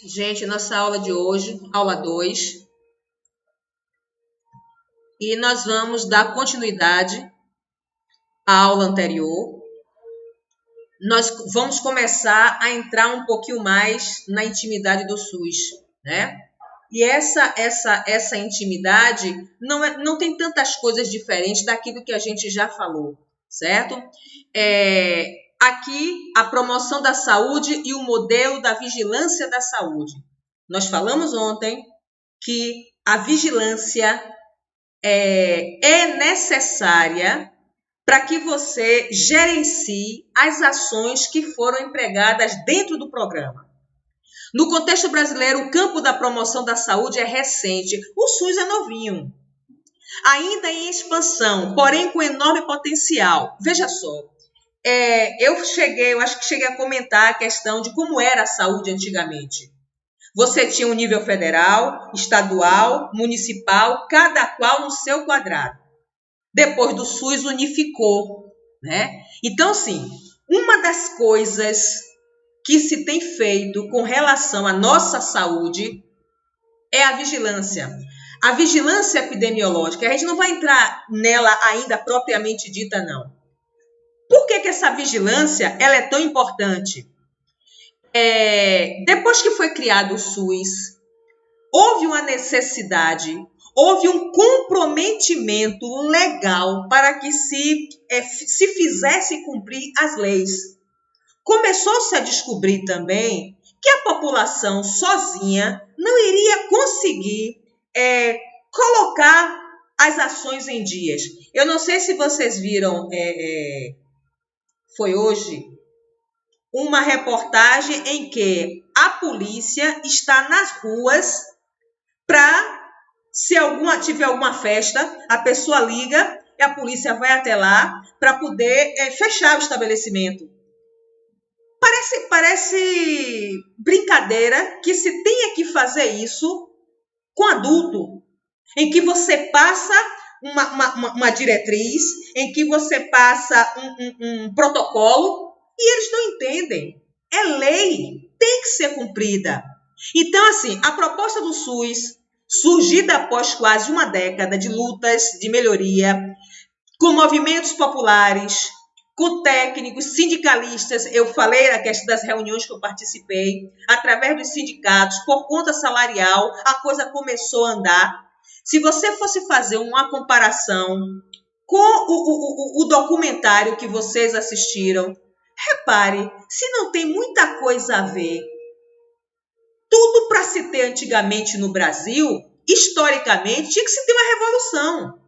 Gente, nossa aula de hoje, aula 2, e nós vamos dar continuidade à aula anterior. Nós vamos começar a entrar um pouquinho mais na intimidade do SUS, né? E essa intimidade não tem tantas coisas diferentes daquilo que a gente já falou, certo? Aqui, a promoção da saúde e o modelo da vigilância da saúde. Nós falamos ontem que a vigilância é necessária para que você gerencie as ações que foram empregadas dentro do programa. No contexto brasileiro, o campo da promoção da saúde é recente. O SUS é novinho, ainda em expansão, porém com enorme potencial. Veja só, eu acho que cheguei a comentar a questão de como era a saúde antigamente. Você tinha um nível federal, estadual, municipal, cada qual no seu quadrado. Depois do SUS unificou, né? Então, assim, uma das coisas que se tem feito com relação à nossa saúde é a vigilância. A vigilância epidemiológica, a gente não vai entrar nela ainda propriamente dita, não. Por que essa vigilância ela é tão importante? Depois que foi criado o SUS, houve uma necessidade, houve um comprometimento legal para que se fizesse cumprir as leis. Começou-se a descobrir também que a população sozinha não iria conseguir colocar as ações em dias. Eu não sei se vocês viram, foi hoje, uma reportagem em que a polícia está nas ruas para, se tiver alguma festa, a pessoa liga e a polícia vai até lá para poder fechar o estabelecimento. Parece brincadeira que se tenha que fazer isso com adulto, em que você passa uma diretriz, em que você passa um protocolo e eles não entendem. É lei, tem que ser cumprida. Então, assim, a proposta do SUS, surgida após quase uma década de lutas de melhoria, com movimentos populares, com técnicos, sindicalistas, eu falei na questão das reuniões que eu participei, através dos sindicatos, por conta salarial, a coisa começou a andar. Se você fosse fazer uma comparação com o documentário que vocês assistiram, repare, se não tem muita coisa a ver, tudo para se ter antigamente no Brasil, historicamente, tinha que se ter uma revolução.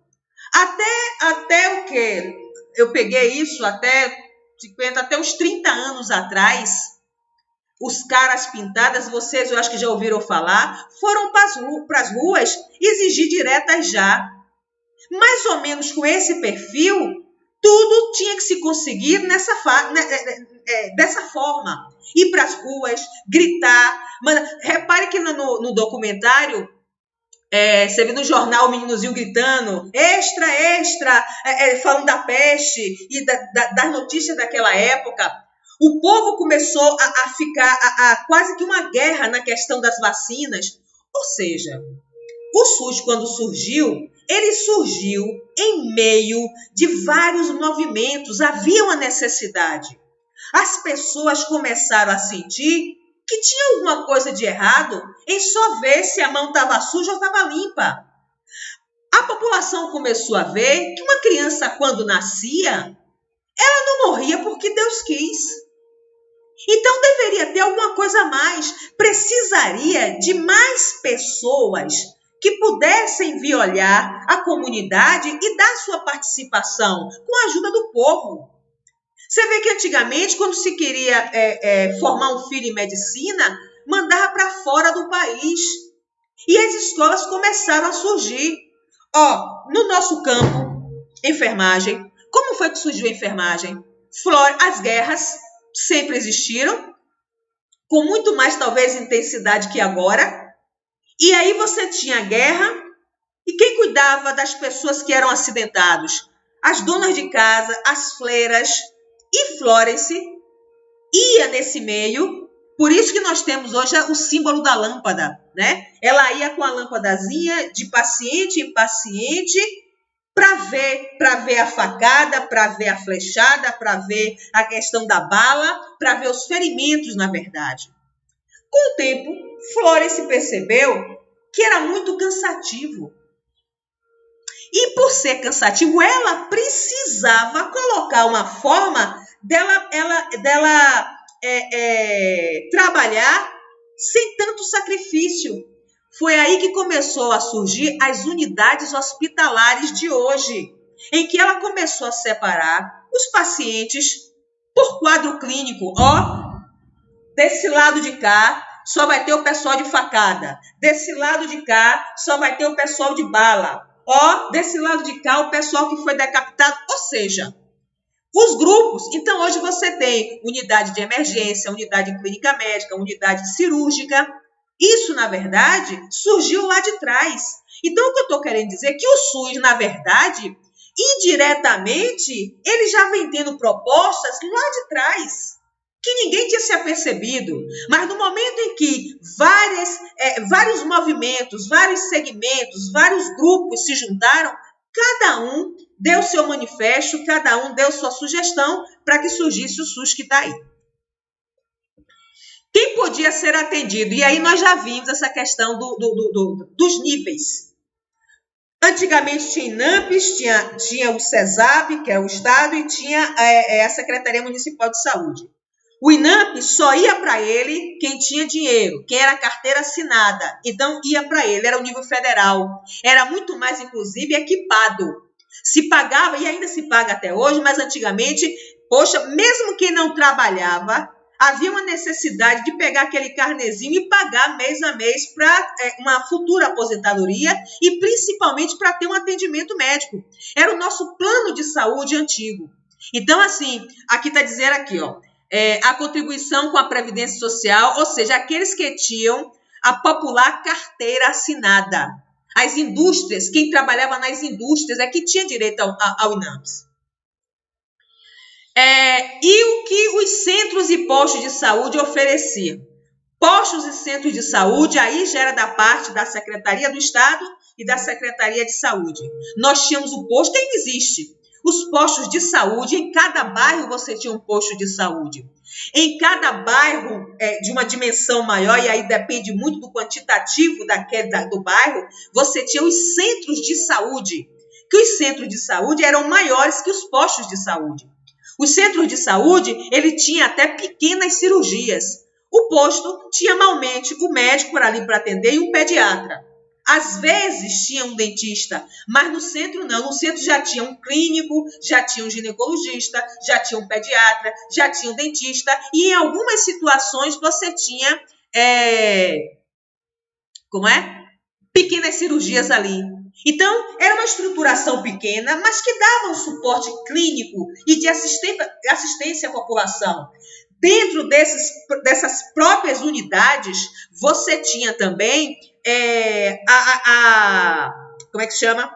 Até o quê? Eu peguei isso até uns 30 anos atrás, os caras pintadas, vocês eu acho que já ouviram falar, foram para as ruas exigir diretas já. Mais ou menos com esse perfil, tudo tinha que se conseguir dessa forma. Ir para as ruas, gritar. Repare que no documentário, você vê no jornal o meninozinho gritando, extra, extra, falando da peste e das notícias daquela época. O povo começou a ficar quase que uma guerra na questão das vacinas. Ou seja, o SUS, quando surgiu, ele surgiu em meio de vários movimentos. Havia uma necessidade. As pessoas começaram a sentir que tinha alguma coisa de errado em só ver se a mão estava suja ou estava limpa. A população começou a ver que uma criança, quando nascia, ela não morria porque Deus quis. Então, deveria ter alguma coisa a mais. Precisaria de mais pessoas que pudessem vir olhar a comunidade e dar sua participação com a ajuda do povo. Você vê que antigamente, quando se queria formar um filho em medicina, mandava para fora do país. E as escolas começaram a surgir. No nosso campo, enfermagem. Como foi que surgiu a enfermagem? As guerras sempre existiram, com muito mais, talvez, intensidade que agora. E aí você tinha guerra, e quem cuidava das pessoas que eram acidentados? As donas de casa, as fleiras. E Florence ia nesse meio Por isso que nós temos hoje o símbolo da lâmpada, né? Ela ia com a lâmpadazinha de paciente em paciente para ver a facada, para ver a flechada, para ver a questão da bala, para ver os ferimentos, na verdade. Com o tempo, Florence percebeu que era muito cansativo. E por ser cansativo, ela precisava colocar uma forma dela trabalhar sem tanto sacrifício. Foi aí que começou a surgir as unidades hospitalares de hoje, em que ela começou a separar os pacientes por quadro clínico. Desse lado de cá só vai ter o pessoal de facada, desse lado de cá só vai ter o pessoal de bala, desse lado de cá o pessoal que foi decapitado, ou seja, os grupos. Então hoje você tem unidade de emergência, unidade clínica médica, unidade cirúrgica. Isso, na verdade, surgiu lá de trás. Então, o que eu estou querendo dizer é que o SUS, na verdade, indiretamente, ele já vem tendo propostas lá de trás, que ninguém tinha se apercebido. Mas no momento em que vários movimentos, vários segmentos, vários grupos se juntaram, cada um deu seu manifesto, cada um deu sua sugestão para que surgisse o SUS que está aí. Quem podia ser atendido? E aí nós já vimos essa questão dos níveis. Antigamente tinha INAMPs, tinha o CESAP, que é o Estado, e tinha a Secretaria Municipal de Saúde. O INAMP só ia para ele quem tinha dinheiro, quem era carteira assinada. Então ia para ele, era o nível federal. Era muito mais, inclusive, equipado. Se pagava, e ainda se paga até hoje, mas antigamente, mesmo quem não trabalhava, havia uma necessidade de pegar aquele carnezinho e pagar mês a mês para uma futura aposentadoria e principalmente para ter um atendimento médico. Era o nosso plano de saúde antigo. Então, assim, aqui está dizendo aqui, a contribuição com a Previdência Social, ou seja, aqueles que tinham a popular carteira assinada. As indústrias, quem trabalhava nas indústrias é que tinha direito ao INAMPS. E o que os centros e postos de saúde ofereciam? Postos e centros de saúde, aí já era da parte da Secretaria do Estado e da Secretaria de Saúde. Nós tínhamos o posto, ainda existe. Os postos de saúde, em cada bairro você tinha um posto de saúde. Em cada bairro de uma dimensão maior, e aí depende muito do quantitativo do bairro, você tinha os centros de saúde, que os centros de saúde eram maiores que os postos de saúde. Os centros de saúde, ele tinha até pequenas cirurgias. O posto tinha malmente o médico por ali para atender e um pediatra. Às vezes tinha um dentista, mas no centro não. No centro já tinha um clínico, já tinha um ginecologista, já tinha um pediatra, já tinha um dentista. E em algumas situações você tinha, pequenas cirurgias ali. Então, era uma estruturação pequena, mas que dava um suporte clínico e de assistência à população. Dentro dessas próprias unidades, você tinha também como é que chama?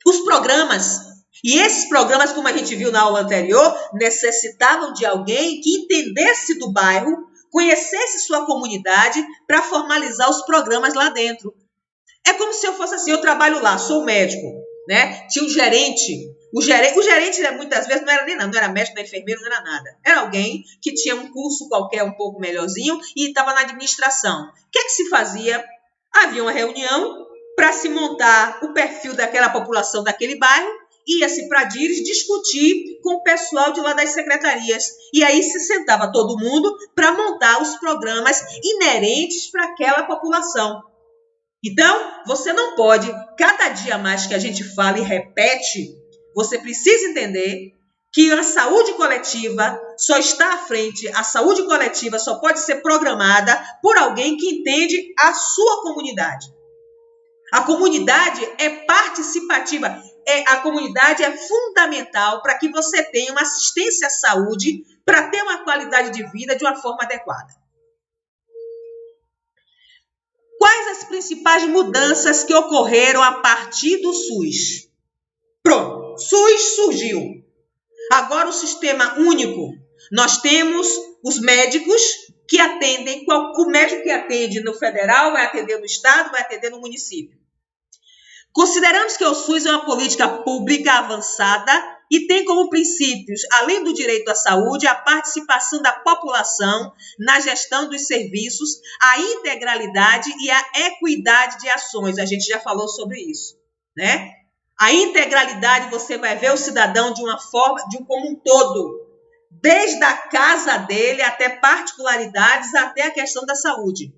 Os programas. E esses programas, como a gente viu na aula anterior, necessitavam de alguém que entendesse do bairro, conhecesse sua comunidade para formalizar os programas lá dentro. É como se eu fosse assim, eu trabalho lá, sou médico, né? Tinha um gerente. O gerente muitas vezes não era médico, não era enfermeiro, não era nada. Era alguém que tinha um curso qualquer um pouco melhorzinho e estava na administração. O que é que se fazia? Havia uma reunião para se montar o perfil daquela população daquele bairro, ia-se para Dires discutir com o pessoal de lá das secretarias. E aí se sentava todo mundo para montar os programas inerentes para aquela população. Então, você não pode, cada dia mais que a gente fala e repete, você precisa entender que a saúde coletiva só está à frente, a saúde coletiva só pode ser programada por alguém que entende a sua comunidade. A comunidade é participativa, a comunidade é fundamental para que você tenha uma assistência à saúde, para ter uma qualidade de vida de uma forma adequada. Quais as principais mudanças que ocorreram a partir do SUS? Pronto, SUS surgiu. Agora o sistema único. Nós temos os médicos que atendem, o médico que atende no federal vai atender no estado, vai atender no município. Consideramos que o SUS é uma política pública avançada e tem como princípios, além do direito à saúde, a participação da população na gestão dos serviços, a integralidade e a equidade de ações. A gente já falou sobre isso, né? A integralidade, você vai ver o cidadão de uma forma, como um todo, desde a casa dele até particularidades, até a questão da saúde.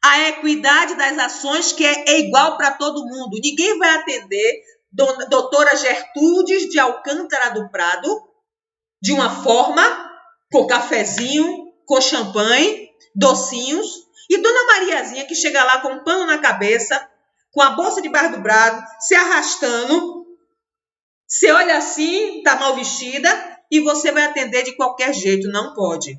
A equidade das ações, que é igual para todo mundo. Ninguém vai atender doutora Gertrudes de Alcântara do Prado de uma forma, com cafezinho, com champanhe, docinhos, e dona Mariazinha que chega lá com um pano na cabeça, com a bolsa debaixo do braço, se arrastando. Você olha assim, está mal vestida, e você vai atender de qualquer jeito, não pode.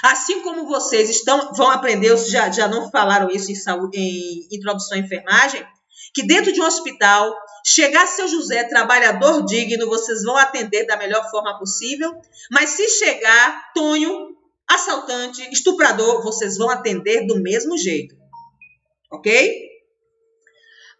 Assim como vocês vão aprender, já não falaram isso em introdução à enfermagem, que dentro de um hospital, chegar seu José, trabalhador digno, vocês vão atender da melhor forma possível, mas se chegar Tonho, assaltante, estuprador, vocês vão atender do mesmo jeito, ok?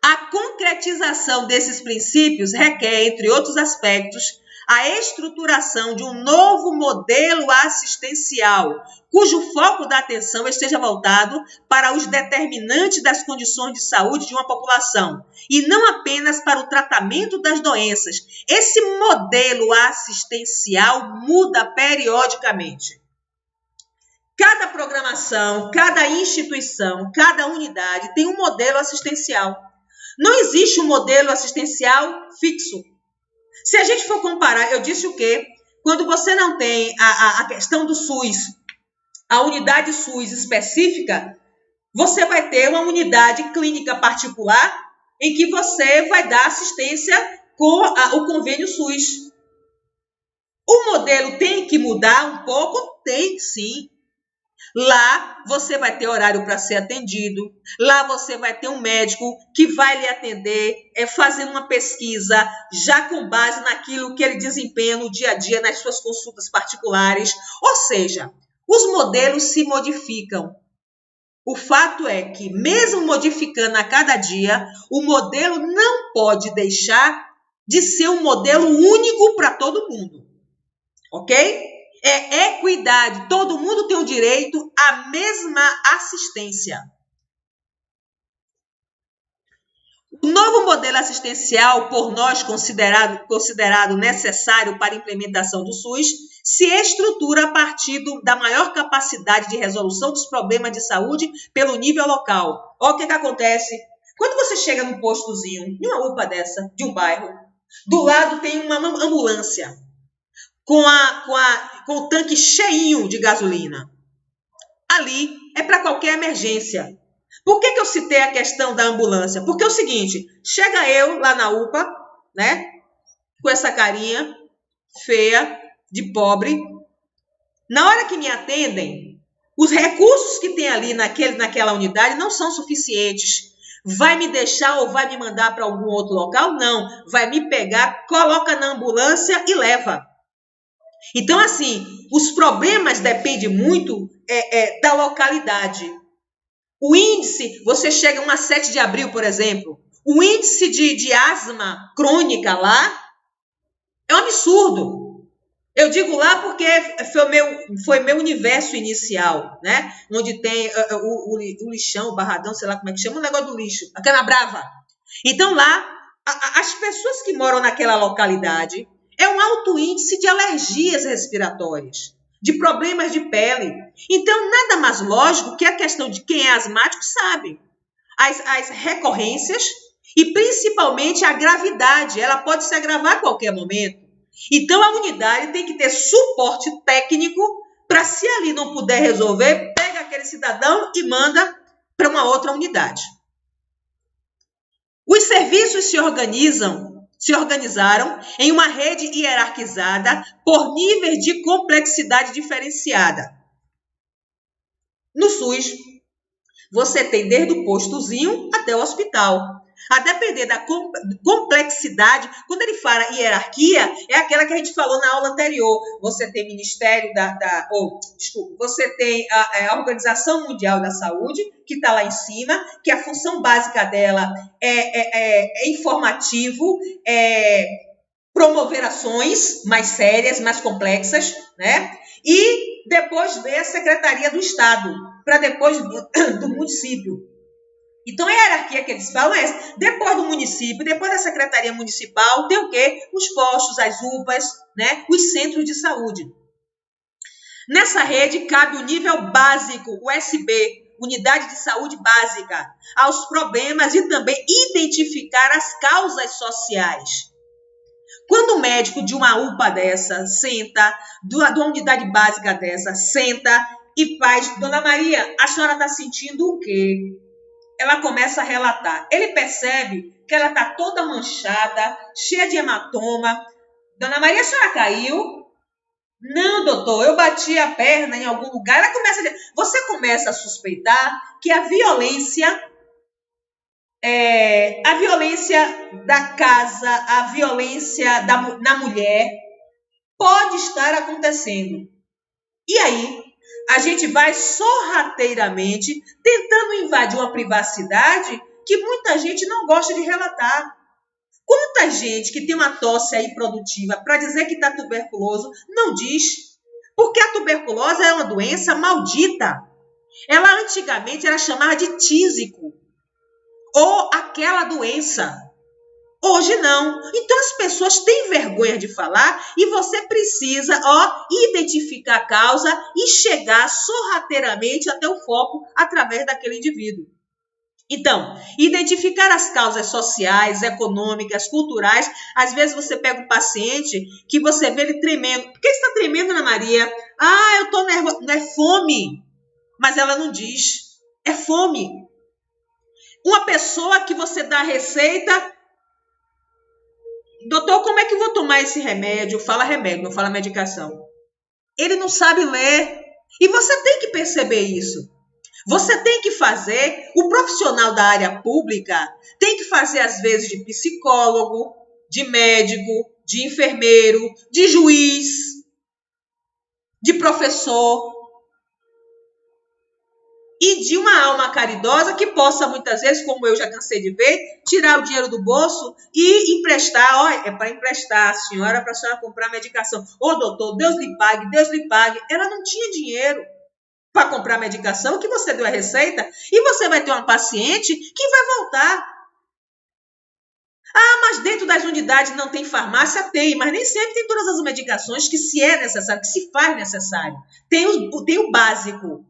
A concretização desses princípios requer, entre outros aspectos, a estruturação de um novo modelo assistencial, cujo foco da atenção esteja voltado para os determinantes das condições de saúde de uma população, e não apenas para o tratamento das doenças. Esse modelo assistencial muda periodicamente. Cada programação, cada instituição, cada unidade tem um modelo assistencial. Não existe um modelo assistencial fixo. Se a gente for comparar, eu disse o quê? Quando você não tem a questão do SUS, a unidade SUS específica, você vai ter uma unidade clínica particular em que você vai dar assistência com o convênio SUS. O modelo tem que mudar um pouco? Tem, sim. Lá você vai ter horário para ser atendido, lá você vai ter um médico que vai lhe atender, fazendo uma pesquisa já com base naquilo que ele desempenha no dia a dia nas suas consultas particulares. Ou seja, os modelos se modificam. O fato é que, mesmo modificando a cada dia, o modelo não pode deixar de ser um modelo único para todo mundo, ok? É equidade, todo mundo tem o direito à mesma assistência. O novo modelo assistencial, por nós considerado necessário para a implementação do SUS, se estrutura a partir da maior capacidade de resolução dos problemas de saúde pelo nível local. Olha o que acontece. Quando você chega num postozinho, em uma UPA dessa, de um bairro, do lado tem uma ambulância, com o tanque cheinho de gasolina. Ali é para qualquer emergência. Por que eu citei a questão da ambulância? Porque é o seguinte, chega eu lá na UPA, né, com essa carinha feia, de pobre. Na hora que me atendem, os recursos que tem ali naquela unidade não são suficientes. Vai me deixar ou vai me mandar para algum outro local? Não. Vai me pegar, coloca na ambulância e leva. Então, assim, os problemas dependem muito da localidade. O índice, você chega a 7 de abril, por exemplo, o índice de asma crônica lá é um absurdo. Eu digo lá porque foi meu universo inicial, né? Onde tem o lixão, o barradão, sei lá como é que chama, o negócio do lixo, a cana brava. Então lá, as pessoas que moram naquela localidade, é um alto índice de alergias respiratórias, de problemas de pele. Então, nada mais lógico que a questão de quem é asmático sabe. As recorrências e principalmente a gravidade, ela pode se agravar a qualquer momento. Então, a unidade tem que ter suporte técnico para, se ali não puder resolver, pega aquele cidadão e manda para uma outra unidade. Os serviços se organizaram em uma rede hierarquizada por níveis de complexidade diferenciada. No SUS, você tem desde o postozinho até o hospital. A depender da complexidade, quando ele fala hierarquia, é aquela que a gente falou na aula anterior. Você tem Ministério você tem a Organização Mundial da Saúde, que está lá em cima, que a função básica dela é informativo, promover ações mais sérias, mais complexas, né? E depois vem a Secretaria do Estado, para depois do município. Então, a hierarquia que eles falam é essa. Depois do município, depois da Secretaria Municipal, tem o quê? Os postos, as UPAs, né? Os centros de saúde. Nessa rede, cabe o nível básico, o USB, Unidade de Saúde Básica, aos problemas e também identificar as causas sociais. Quando o médico de uma UPA dessa senta, de uma unidade básica dessa, senta e faz, Dona Maria, a senhora está sentindo o quê? Ela começa a relatar. Ele percebe que ela está toda manchada, cheia de hematoma. Dona Maria, a senhora caiu? Não, doutor, eu bati a perna em algum lugar. Você começa a suspeitar que a violência da casa, a violência na mulher pode estar acontecendo. E aí, a gente vai sorrateiramente tentando invadir uma privacidade que muita gente não gosta de relatar. Quanta gente que tem uma tosse aí produtiva para dizer que está tuberculoso não diz, porque a tuberculose é uma doença maldita. Ela antigamente era chamada de tísico ou aquela doença. Hoje não. Então as pessoas têm vergonha de falar e você precisa identificar a causa e chegar sorrateiramente até o foco através daquele indivíduo. Então, identificar as causas sociais, econômicas, culturais. Às vezes você pega um paciente que você vê ele tremendo. Por que está tremendo, Ana Maria? Eu estou nervosa. Não é fome. Mas ela não diz. É fome. Uma pessoa que você dá a receita. Doutor, como é que eu vou tomar esse remédio? Fala remédio, não fala medicação. Ele não sabe ler. E você tem que perceber isso. Você tem que fazer, o profissional da área pública tem que fazer, às vezes, de psicólogo, de médico, de enfermeiro, de juiz, de professor e de uma alma caridosa que possa, muitas vezes, como eu já cansei de ver, tirar o dinheiro do bolso e emprestar. Olha, é para emprestar a senhora, para a senhora comprar medicação. Doutor, Deus lhe pague, Deus lhe pague. Ela não tinha dinheiro para comprar medicação, que você deu a receita, e você vai ter uma paciente que vai voltar. Mas dentro das unidades não tem farmácia? Tem, mas nem sempre tem todas as medicações que se é necessário, que se faz necessário. Tem o básico,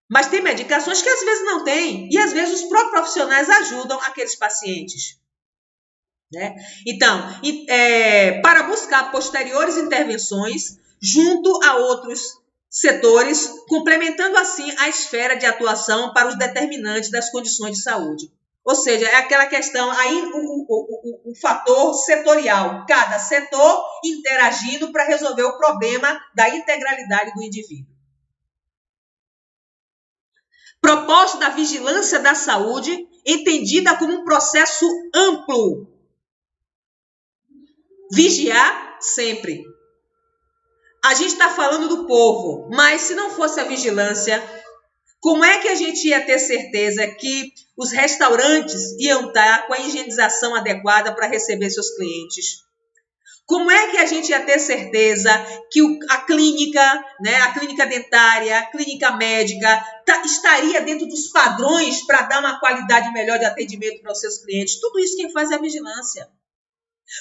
mas tem medicações que às vezes não tem, e às vezes os próprios profissionais ajudam aqueles pacientes. Né? Então, para buscar posteriores intervenções junto a outros setores, complementando assim a esfera de atuação para os determinantes das condições de saúde. Ou seja, é aquela questão, aí o fator setorial, cada setor interagindo para resolver o problema da integralidade do indivíduo. Propósito da vigilância da saúde, entendida como um processo amplo. Vigiar sempre. A gente está falando do povo, mas se não fosse a vigilância, como é que a gente ia ter certeza que os restaurantes iam estar com a higienização adequada para receber seus clientes? Como é que a gente ia ter certeza que a clínica, né, a clínica dentária, a clínica médica, estaria dentro dos padrões para dar uma qualidade melhor de atendimento para os seus clientes? Tudo isso quem faz é a vigilância.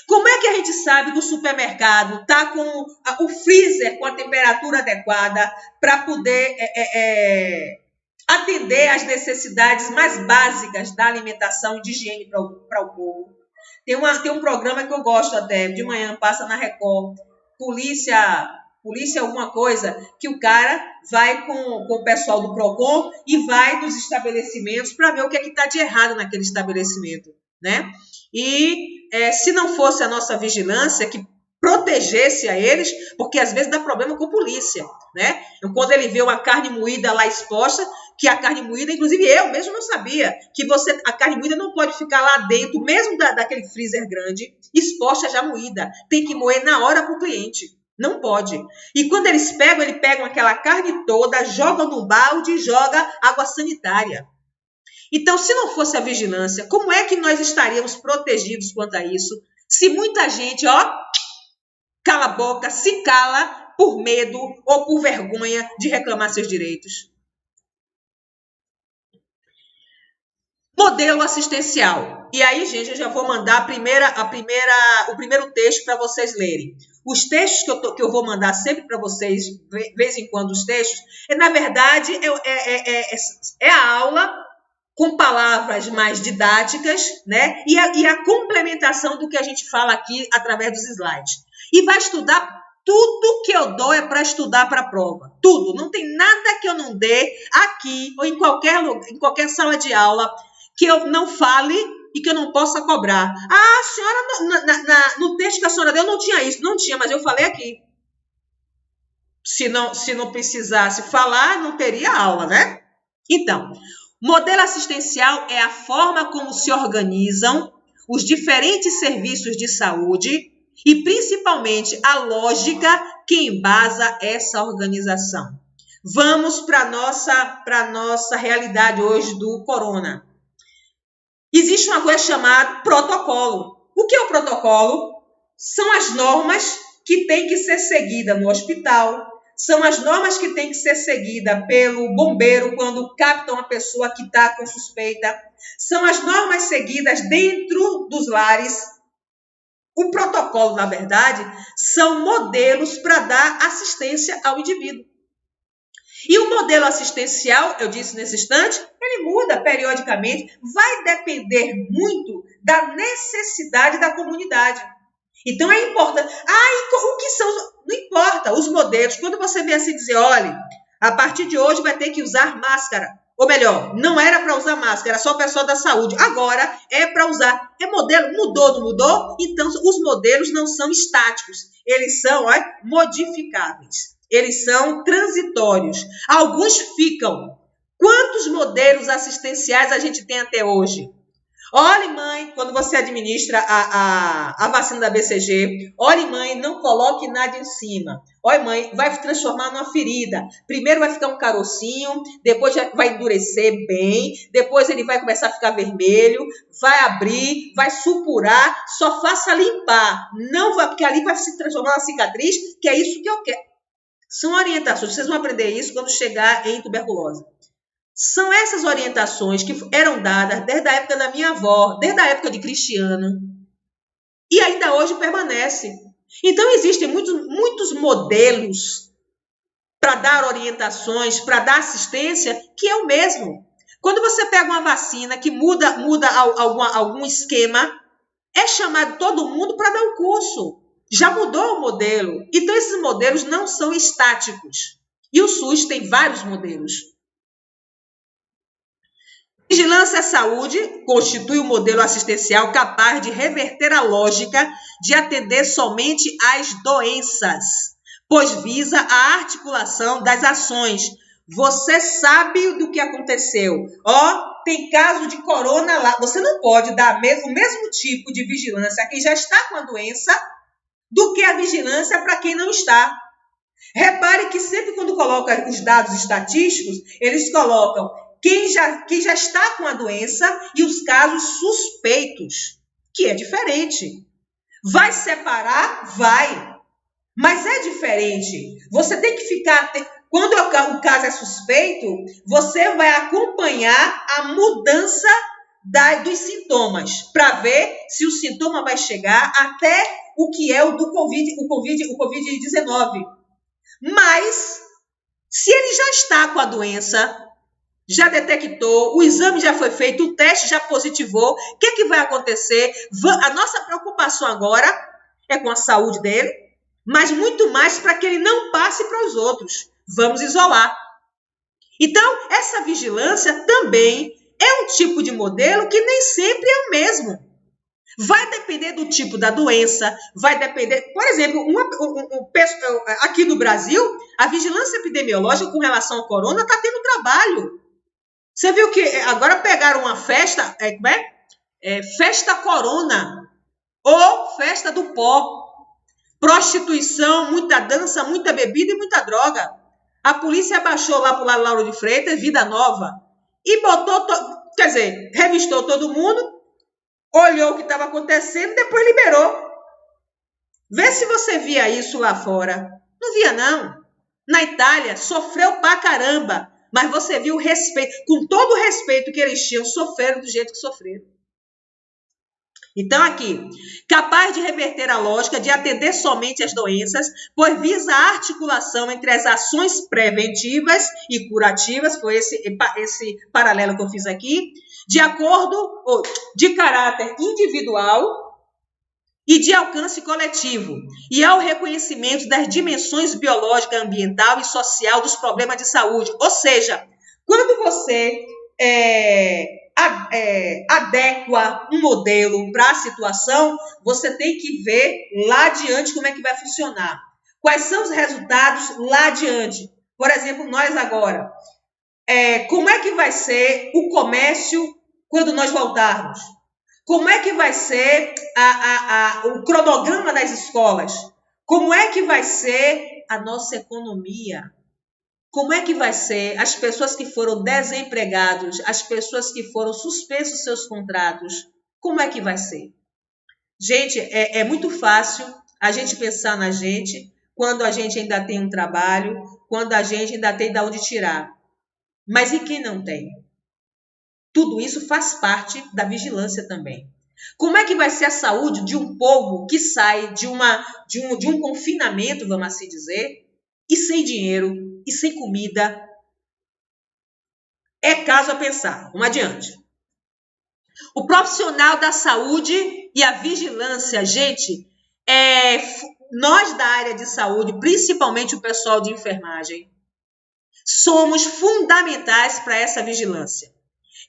Como é que a gente sabe que o supermercado está com o freezer com a temperatura adequada para poder atender às necessidades mais básicas da alimentação e de higiene para o povo? Tem um programa que eu gosto até, de manhã, passa na Record, polícia alguma coisa, que o cara vai com o pessoal do Procon e vai nos estabelecimentos para ver o que é que está de errado naquele estabelecimento, né? E se não fosse a nossa vigilância que protegesse a eles, porque às vezes dá problema com a polícia, né? Quando ele vê uma carne moída lá exposta, que a carne moída, inclusive eu mesmo não sabia, que a carne moída não pode ficar lá dentro, mesmo daquele freezer grande, exposta já moída. Tem que moer na hora para o cliente. Não pode. E quando eles pegam aquela carne toda, jogam no balde e jogam água sanitária. Então, se não fosse a vigilância, como é que nós estaríamos protegidos quanto a isso? Se muita gente, cala a boca, se cala por medo ou por vergonha de reclamar seus direitos. Modelo assistencial. E aí, gente, eu já vou mandar o primeiro texto para vocês lerem. Os textos que eu vou mandar sempre para vocês, de vez em quando os textos, na verdade, é a aula com palavras mais didáticas, né? E a complementação do que a gente fala aqui através dos slides. E vai estudar, tudo que eu dou é para estudar para a prova. Tudo. Não tem nada que eu não dê aqui ou em qualquer sala de aula que eu não fale e que eu não possa cobrar. Ah, senhora, no texto que a senhora deu não tinha isso. Não tinha, mas eu falei aqui. Se não precisasse falar, não teria aula, né? Então, modelo assistencial é a forma como se organizam os diferentes serviços de saúde e, principalmente, a lógica que embasa essa organização. Vamos para a nossa realidade hoje do corona. Existe uma coisa chamada protocolo. O que é o protocolo? São as normas que têm que ser seguidas no hospital, são as normas que têm que ser seguidas pelo bombeiro quando captam uma pessoa que está com suspeita, são as normas seguidas dentro dos lares. O protocolo, na verdade, são modelos para dar assistência ao indivíduo. E o modelo assistencial, eu disse nesse instante, ele muda periodicamente, vai depender muito da necessidade da comunidade. Então é importante. O que são? Não importa, os modelos. Quando você vem assim dizer, olha, a partir de hoje vai ter que usar máscara. Ou melhor, não era para usar máscara, era só o pessoal da saúde. Agora é para usar. É modelo, mudou, não mudou? Então os modelos não são estáticos, eles são modificáveis. Eles são transitórios. Alguns ficam. Quantos modelos assistenciais a gente tem até hoje? Olhe, mãe, quando você administra a vacina da BCG, olhe, mãe, não coloque nada em cima. Olha, mãe, vai transformar numa ferida. Primeiro vai ficar um carocinho, depois vai endurecer bem, depois ele vai começar a ficar vermelho, vai abrir, vai supurar, só faça limpar. Não vai, porque ali vai se transformar numa cicatriz, que é isso que eu quero. São orientações, vocês vão aprender isso quando chegar em tuberculose. São essas orientações que eram dadas desde a época da minha avó, desde a época de Cristiano, e ainda hoje permanece. Então, existem muitos modelos para dar orientações, para dar assistência, que é o mesmo. Quando você pega uma vacina que muda algum esquema, é chamado todo mundo para dar o curso. Já mudou o modelo. Então, esses modelos não são estáticos. E o SUS tem vários modelos. Vigilância à saúde constitui um modelo assistencial capaz de reverter a lógica de atender somente às doenças, pois visa a articulação das ações. Você sabe do que aconteceu. Tem caso de corona lá. Você não pode dar o mesmo tipo de vigilância a quem já está com a doença do que a vigilância para quem não está. Repare que sempre quando coloca os dados estatísticos, eles colocam quem já está com a doença e os casos suspeitos, que é diferente. Vai separar? Vai. Mas é diferente. Você tem que ficar... Quando o caso é suspeito, você vai acompanhar a mudança dos sintomas, para ver se o sintoma vai chegar até o que é o do Covid-19. Mas, se ele já está com a doença, já detectou, o exame já foi feito, o teste já positivou, o que vai acontecer? A nossa preocupação agora é com a saúde dele, mas muito mais para que ele não passe para os outros. Vamos isolar. Então, essa vigilância também é um tipo de modelo que nem sempre é o mesmo. Vai depender do tipo da doença, vai depender... Por exemplo, aqui no Brasil, a vigilância epidemiológica com relação ao corona está tendo trabalho. Você viu que agora pegaram uma festa, festa corona, ou festa do pó. Prostituição, muita dança, muita bebida e muita droga. A polícia baixou lá para o lado Lauro de Freitas, Vida Nova, e botou, revistou todo mundo, olhou o que estava acontecendo e depois liberou. Vê se você via isso lá fora. Não via, não. Na Itália, sofreu pra caramba, mas você viu o respeito, com todo o respeito que eles tinham, sofreram do jeito que sofreram. Então, aqui, capaz de reverter a lógica de atender somente as doenças, pois visa a articulação entre as ações preventivas e curativas, foi esse paralelo que eu fiz aqui, de caráter individual e de alcance coletivo, e ao reconhecimento das dimensões biológica, ambiental e social dos problemas de saúde. Ou seja, quando você adequa um modelo para a situação, você tem que ver lá adiante como é que vai funcionar. Quais são os resultados lá adiante? Por exemplo, nós agora, como é que vai ser o comércio quando nós voltarmos? Como é que vai ser o cronograma das escolas? Como é que vai ser a nossa economia? Como é que vai ser as pessoas que foram desempregados, as pessoas que foram suspensos seus contratos? Como é que vai ser? Gente, é muito fácil a gente pensar na gente quando a gente ainda tem um trabalho, quando a gente ainda tem de onde tirar. Mas e quem não tem? Tudo isso faz parte da vigilância também. Como é que vai ser a saúde de um povo que sai de um confinamento, vamos assim dizer, e sem dinheiro, e sem comida? É caso a pensar. Vamos adiante. O profissional da saúde e a vigilância, gente, nós da área de saúde, principalmente o pessoal de enfermagem, somos fundamentais para essa vigilância.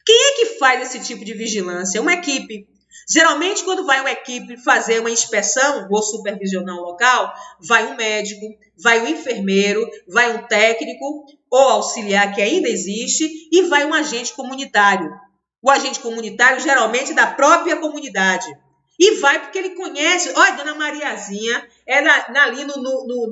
Quem é que faz esse tipo de vigilância? Uma equipe. Geralmente, quando vai uma equipe fazer uma inspeção ou supervisionar um local, vai um médico, vai um enfermeiro, vai um técnico ou auxiliar, que ainda existe, e vai um agente comunitário. O agente comunitário, geralmente, da própria comunidade. E vai porque ele conhece. Olha, Dona Mariazinha, ali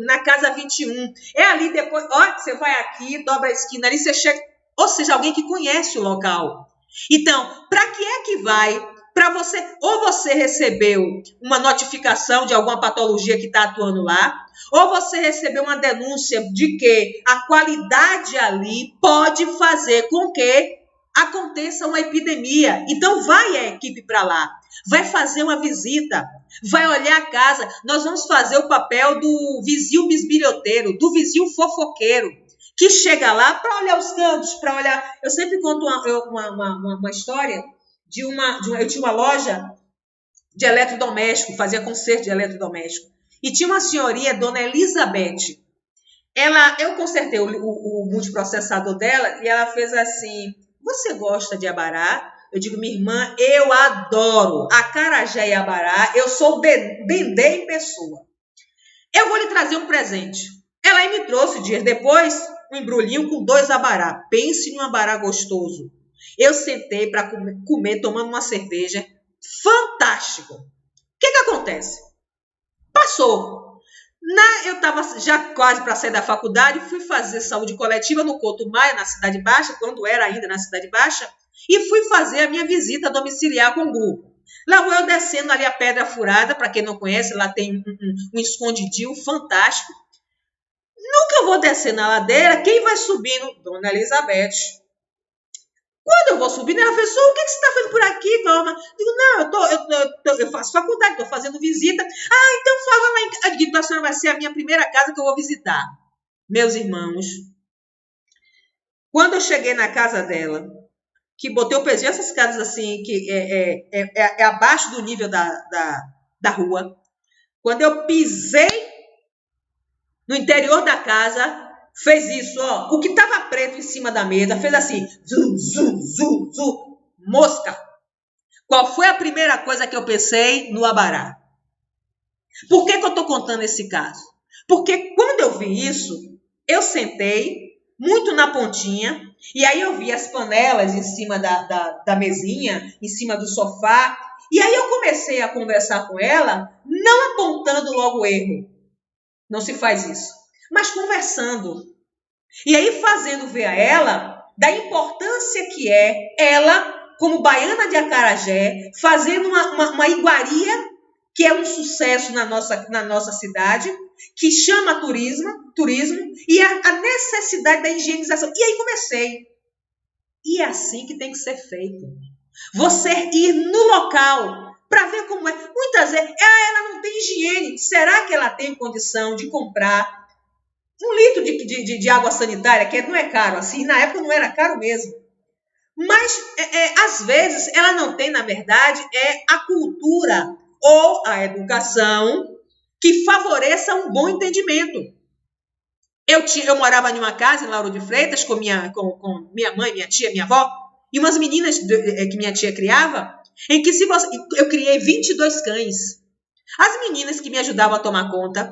na Casa 21. É ali depois, olha, você vai aqui, dobra a esquina ali, você chega. Ou seja, alguém que conhece o local. Então, para que é que vai? Para você, ou você recebeu uma notificação de alguma patologia que está atuando lá, ou você recebeu uma denúncia de que a qualidade ali pode fazer com que aconteça uma epidemia. Então, vai a equipe para lá, vai fazer uma visita, vai olhar a casa. Nós vamos fazer o papel do vizinho bisbilhoteiro, do vizinho fofoqueiro, que chega lá para olhar os cantos, para olhar. Eu sempre conto uma história eu tinha uma loja de eletrodoméstico, fazia conserto de eletrodoméstico, e tinha uma senhoria, Dona Elizabeth. Eu consertei o multiprocessador dela e ela fez assim: você gosta de abará? Eu digo: minha irmã, eu adoro acarajé e abará, eu sou dendê em pessoa. Eu vou lhe trazer um presente. Ela aí me trouxe dias depois um embrulhinho com 2 abará. Pense em um abará gostoso. Eu sentei para comer, tomando uma cerveja. Fantástico. O que acontece? Passou. Eu estava já quase para sair da faculdade, fui fazer saúde coletiva no Couto Maia, na Cidade Baixa, quando era ainda na Cidade Baixa, e fui fazer a minha visita domiciliar com o grupo. Lá vou eu descendo ali a Pedra Furada, para quem não conhece, lá tem um escondidinho fantástico. Nunca vou descer na ladeira, quem vai subindo? Dona Elizabeth. Quando eu vou subindo, ela fez: o que você está fazendo por aqui, Norma? Digo: não, eu faço faculdade, estou fazendo visita. Então fala lá em casa. Digo: a senhora vai ser a minha primeira casa que eu vou visitar. Meus irmãos, quando eu cheguei na casa dela, que botei o pezinho, essas casas assim, que é abaixo do nível da rua, quando eu pisei no interior da casa, fez isso, ó. O que estava preto em cima da mesa fez assim: zum, zum, zum, zum, mosca. Qual foi a primeira coisa que eu pensei? No abará. Por que eu estou contando esse caso? Porque quando eu vi isso, eu sentei muito na pontinha E aí eu vi as panelas em cima da mesinha, em cima do sofá. E aí eu comecei a conversar com ela, não apontando logo o erro. Não se faz isso. Mas conversando. E aí fazendo ver a ela da importância que é ela, como baiana de acarajé, fazendo uma iguaria, que é um sucesso na nossa cidade, que chama turismo e a necessidade da higienização. E aí comecei. E é assim que tem que ser feito. Você ir no local para ver como é. Muitas vezes, ela não tem higiene. Será que ela tem condição de comprar 1 litro de água sanitária, que não é caro assim? Na época não era caro mesmo. Mas, às vezes, ela não tem, na verdade, a cultura ou a educação que favoreça um bom entendimento. Eu morava em uma casa em Lauro de Freitas com minha mãe, minha tia, minha avó, e umas meninas que minha tia criava, em que eu criei 22 cães. As meninas que me ajudavam a tomar conta,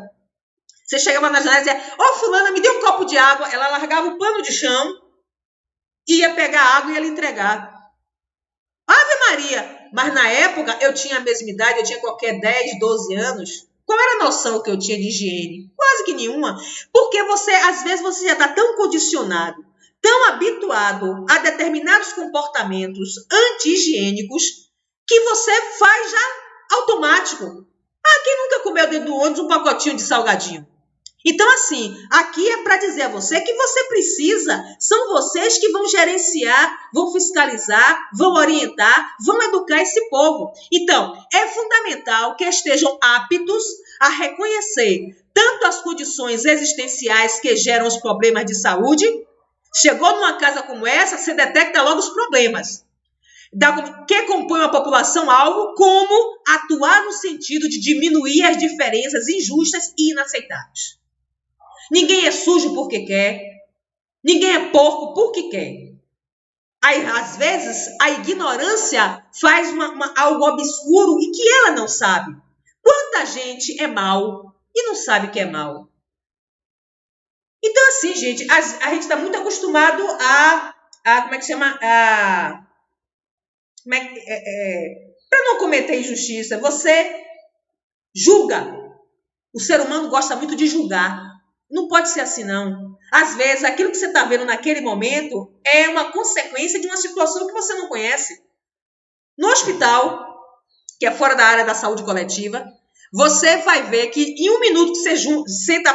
você chegava na janela e dizia, fulana, me dê um copo de água. Ela largava o pano de chão, ia pegar água e ia lhe entregar. Ave Maria! Mas na época eu tinha a mesma idade, eu tinha qualquer 10, 12 anos. Qual era a noção que eu tinha de higiene? Quase que nenhuma. Porque às vezes você já está tão condicionado, tão habituado a determinados comportamentos anti-higiênicos, que você faz já automático. Quem nunca comeu dentro do ônibus um pacotinho de salgadinho? Então, assim, aqui é para dizer a você que você precisa, são vocês que vão gerenciar, vão fiscalizar, vão orientar, vão educar esse povo. Então, é fundamental que estejam aptos a reconhecer tanto as condições existenciais que geram os problemas de saúde. Chegou numa casa como essa, você detecta logo os problemas que compõe uma população-alvo, como atuar no sentido de diminuir as diferenças injustas e inaceitáveis. Ninguém é sujo porque quer. Ninguém é porco porque quer. Aí, às vezes, a ignorância faz algo obscuro e que ela não sabe. Quanta gente é mal e não sabe que é mal. Então, assim, gente, a gente está muito acostumado como é que chama? Para não cometer injustiça, você julga. O ser humano gosta muito de julgar. Não pode ser assim, não. Às vezes, aquilo que você está vendo naquele momento é uma consequência de uma situação que você não conhece. No hospital, que é fora da área da saúde coletiva, você vai ver que em 1 minuto que você senta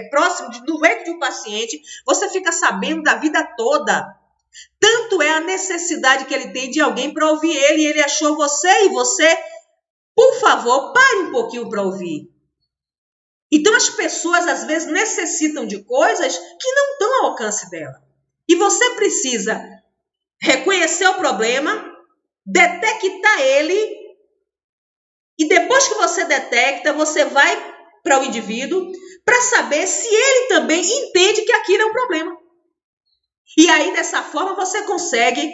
próximo no leito de um paciente, você fica sabendo da vida toda. Tanto é a necessidade que ele tem de alguém para ouvir ele, e ele achou você, e você, por favor, pare um pouquinho para ouvir. Então, as pessoas, às vezes, necessitam de coisas que não estão ao alcance dela. E você precisa reconhecer o problema, detectar ele, e depois que você detecta, você vai para o indivíduo para saber se ele também entende que aquilo é um problema. E aí, dessa forma, você consegue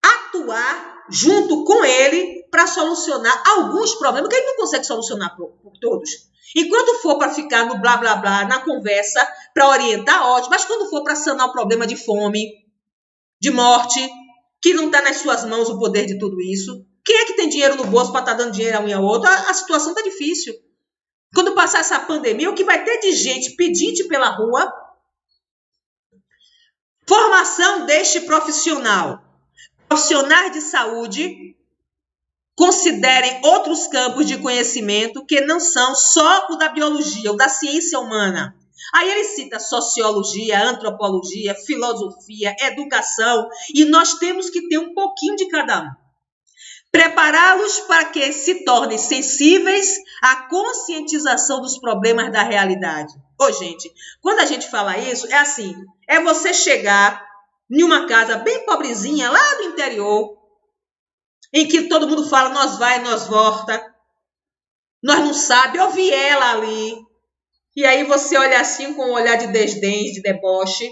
atuar junto com ele para solucionar alguns problemas que ele não consegue solucionar por todos. Enquanto for para ficar no blá, blá, blá, na conversa, para orientar, ótimo. Mas quando for para sanar o problema de fome, de morte, que não está nas suas mãos o poder de tudo isso, quem é que tem dinheiro no bolso para estar dando dinheiro a um e ao outro? A situação está difícil. Quando passar essa pandemia, o que vai ter de gente pedinte pela rua? Formação deste profissional. Profissionais de saúde considerem outros campos de conhecimento que não são só o da biologia, o da ciência humana. Aí ele cita sociologia, antropologia, filosofia, educação, e nós temos que ter um pouquinho de cada um. Prepará-los para que se tornem sensíveis à conscientização dos problemas da realidade. Gente, quando a gente fala isso, é assim, é você chegar em uma casa bem pobrezinha, lá do interior, em que todo mundo fala, nós vai, nós volta, nós não sabe, eu vi ela ali. E aí você olha assim com um olhar de desdém, de deboche.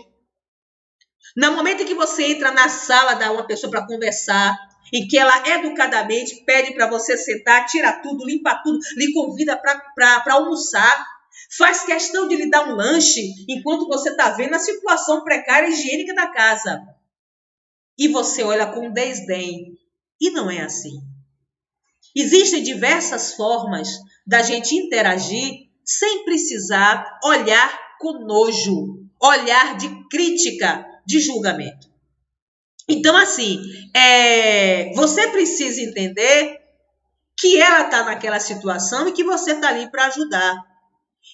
No momento em que você entra na sala da uma pessoa para conversar, em que ela educadamente pede para você sentar, tira tudo, limpa tudo, lhe convida para almoçar, faz questão de lhe dar um lanche, enquanto você está vendo a situação precária e higiênica da casa. e você olha com desdém. E não é assim. Existem diversas formas da gente interagir sem precisar olhar com nojo, olhar de crítica, de julgamento. Então, assim, você precisa entender que ela está naquela situação e que você está ali para ajudar.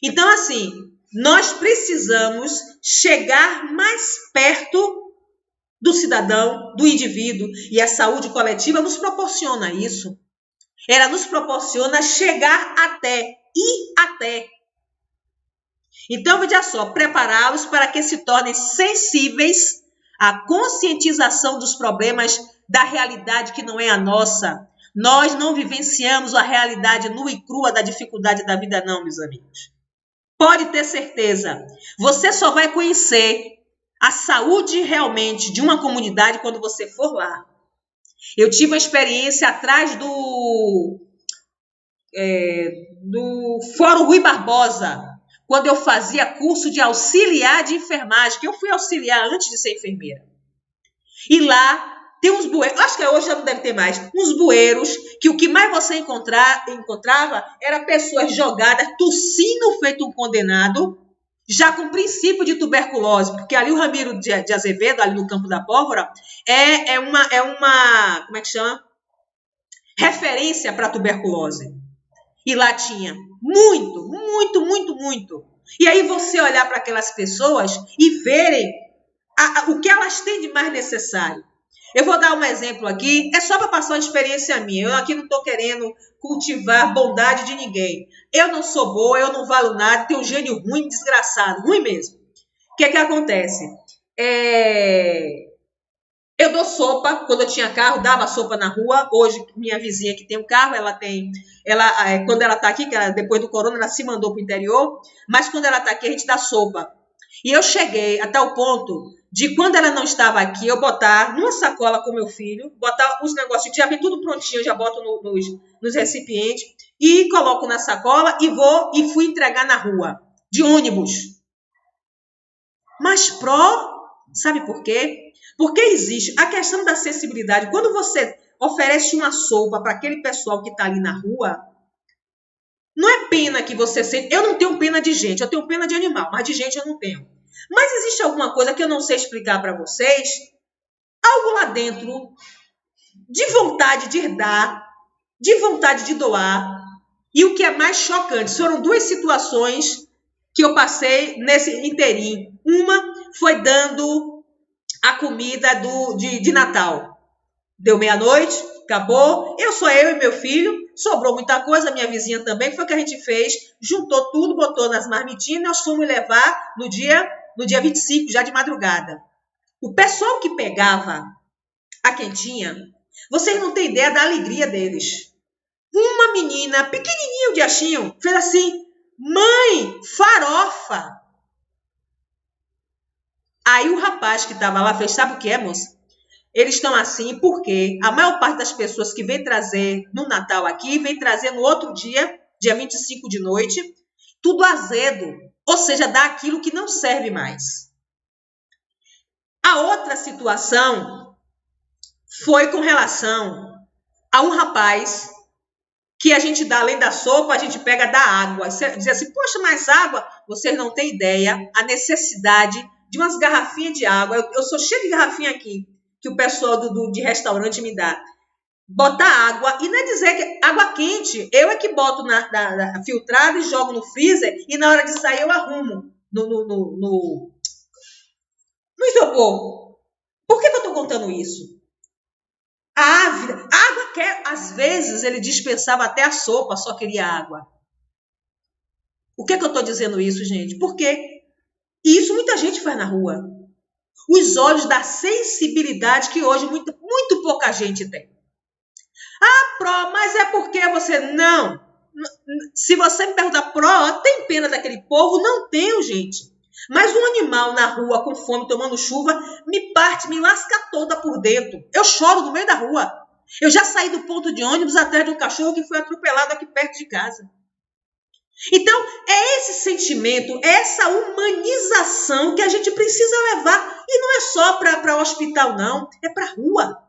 Então, assim, nós precisamos chegar mais perto do cidadão, do indivíduo, e a saúde coletiva nos proporciona isso. Ela nos proporciona chegar até, ir até. Então, veja só, prepará-los para que se tornem sensíveis à conscientização dos problemas da realidade que não é a nossa. Nós não vivenciamos a realidade nua e crua da dificuldade da vida, não, meus amigos. Pode ter certeza, você só vai conhecer a saúde realmente de uma comunidade quando você for lá. Eu tive uma experiência atrás do Fórum Rui Barbosa, quando eu fazia curso de auxiliar de enfermagem, que eu fui auxiliar antes de ser enfermeira. E lá tem uns bueiros, acho que hoje já não deve ter mais, uns bueiros que o que mais você encontrava era pessoas jogadas, tossindo feito um condenado, já com princípio de tuberculose, porque ali o Ramiro de Azevedo, ali no Campo da Pólvora, é uma, como é que chama? Referência para tuberculose. E lá tinha muito, muito, muito, muito. E aí você olhar para aquelas pessoas e verem o que elas têm de mais necessário. Eu vou dar um exemplo aqui, é só para passar uma experiência minha. Eu aqui não estou querendo cultivar bondade de ninguém. Eu não sou boa, eu não valo nada, tenho um gênio ruim, desgraçado, ruim mesmo. O que é que acontece? Eu dou sopa, quando eu tinha carro, dava sopa na rua. Hoje, minha vizinha que tem um carro, quando ela está aqui, que depois do corona, ela se mandou para o interior, mas quando ela está aqui, a gente dá sopa. E eu cheguei até o ponto de, quando ela não estava aqui, eu botar numa sacola com meu filho, botar os negócios, já vem tudo prontinho, eu já boto nos recipientes, e coloco na sacola e fui entregar na rua, de ônibus. Mas sabe por quê? Porque existe a questão da acessibilidade. Quando você oferece uma sopa para aquele pessoal que está ali na rua, não é pena que você sente. Eu não tenho pena de gente, eu tenho pena de animal, mas de gente eu não tenho. Mas existe alguma coisa que eu não sei explicar para vocês, algo lá dentro, de vontade de dar, de vontade de doar. E o que é mais chocante, foram duas situações que eu passei nesse inteirinho. Uma foi dando a comida de Natal. Deu meia-noite, acabou. Eu e meu filho. Sobrou muita coisa, minha vizinha também. Foi o que a gente fez. Juntou tudo, botou nas marmitinhas. Nós fomos levar no dia 25, já de madrugada. O pessoal que pegava a quentinha, vocês não têm ideia da alegria deles. Uma menina, pequenininha, o diachinho, fez assim: mãe, farofa. Aí o rapaz que estava lá fez, sabe o que é, moça? Eles estão assim porque a maior parte das pessoas que vem trazer no Natal aqui, vem trazer no outro dia 25 de noite, tudo azedo, ou seja, dá aquilo que não serve mais. A outra situação foi com relação a um rapaz que a gente dá, além da sopa, a gente pega da água. Você diz assim, poxa, mais água? Vocês não têm ideia a necessidade de umas garrafinhas de água. Eu sou cheia de garrafinha aqui, que o pessoal de restaurante me dá. Botar água, e não é dizer que água quente, eu é que boto na filtrada e jogo no freezer, e na hora de sair eu arrumo no isopor. Por que eu estou contando isso? A água quer, às vezes ele dispensava até a sopa, só queria água. Por que eu estou dizendo isso, gente? Porque isso muita gente faz na rua. Os olhos da sensibilidade que hoje muito pouca gente tem. Mas é porque você não. Se você me perguntar, tem pena daquele povo? Não tenho, gente. Mas um animal na rua com fome, tomando chuva, me lasca toda por dentro. Eu choro no meio da rua. Eu já saí do ponto de ônibus atrás de um cachorro que foi atropelado aqui perto de casa. Então, é esse sentimento, essa humanização que a gente precisa levar. E não é só para o hospital, não. É para a rua.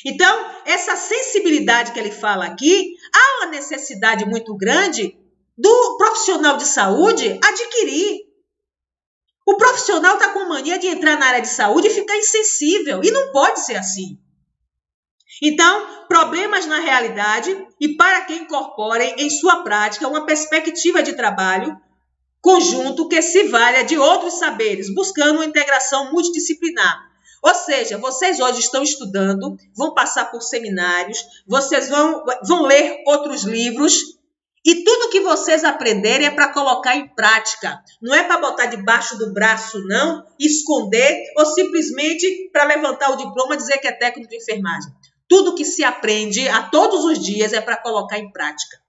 Então, essa sensibilidade que ele fala aqui, há uma necessidade muito grande do profissional de saúde adquirir. O profissional está com mania de entrar na área de saúde e ficar insensível. E não pode ser assim. Então, problemas na realidade e para que incorporem em sua prática uma perspectiva de trabalho conjunto que se valha de outros saberes, buscando uma integração multidisciplinar. Ou seja, vocês hoje estão estudando, vão passar por seminários, vocês vão ler outros livros e tudo que vocês aprenderem é para colocar em prática. Não é para botar debaixo do braço, não, esconder ou simplesmente para levantar o diploma e dizer que é técnico de enfermagem. Tudo que se aprende a todos os dias é para colocar em prática.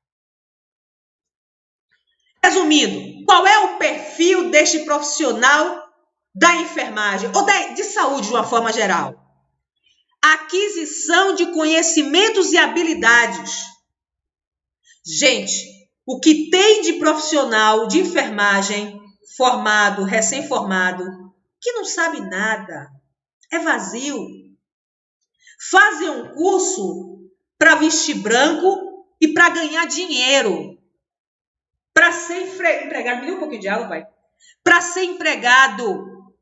Resumindo, qual é o perfil deste profissional da enfermagem ou de saúde de uma forma geral? Aquisição de conhecimentos e habilidades. Gente, o que tem de profissional de enfermagem formado, recém-formado, que não sabe nada, é vazio. Fazem um curso para vestir branco e para ganhar dinheiro. Para ser empregado. Me dê um pouquinho de água, pai. Para ser empregado.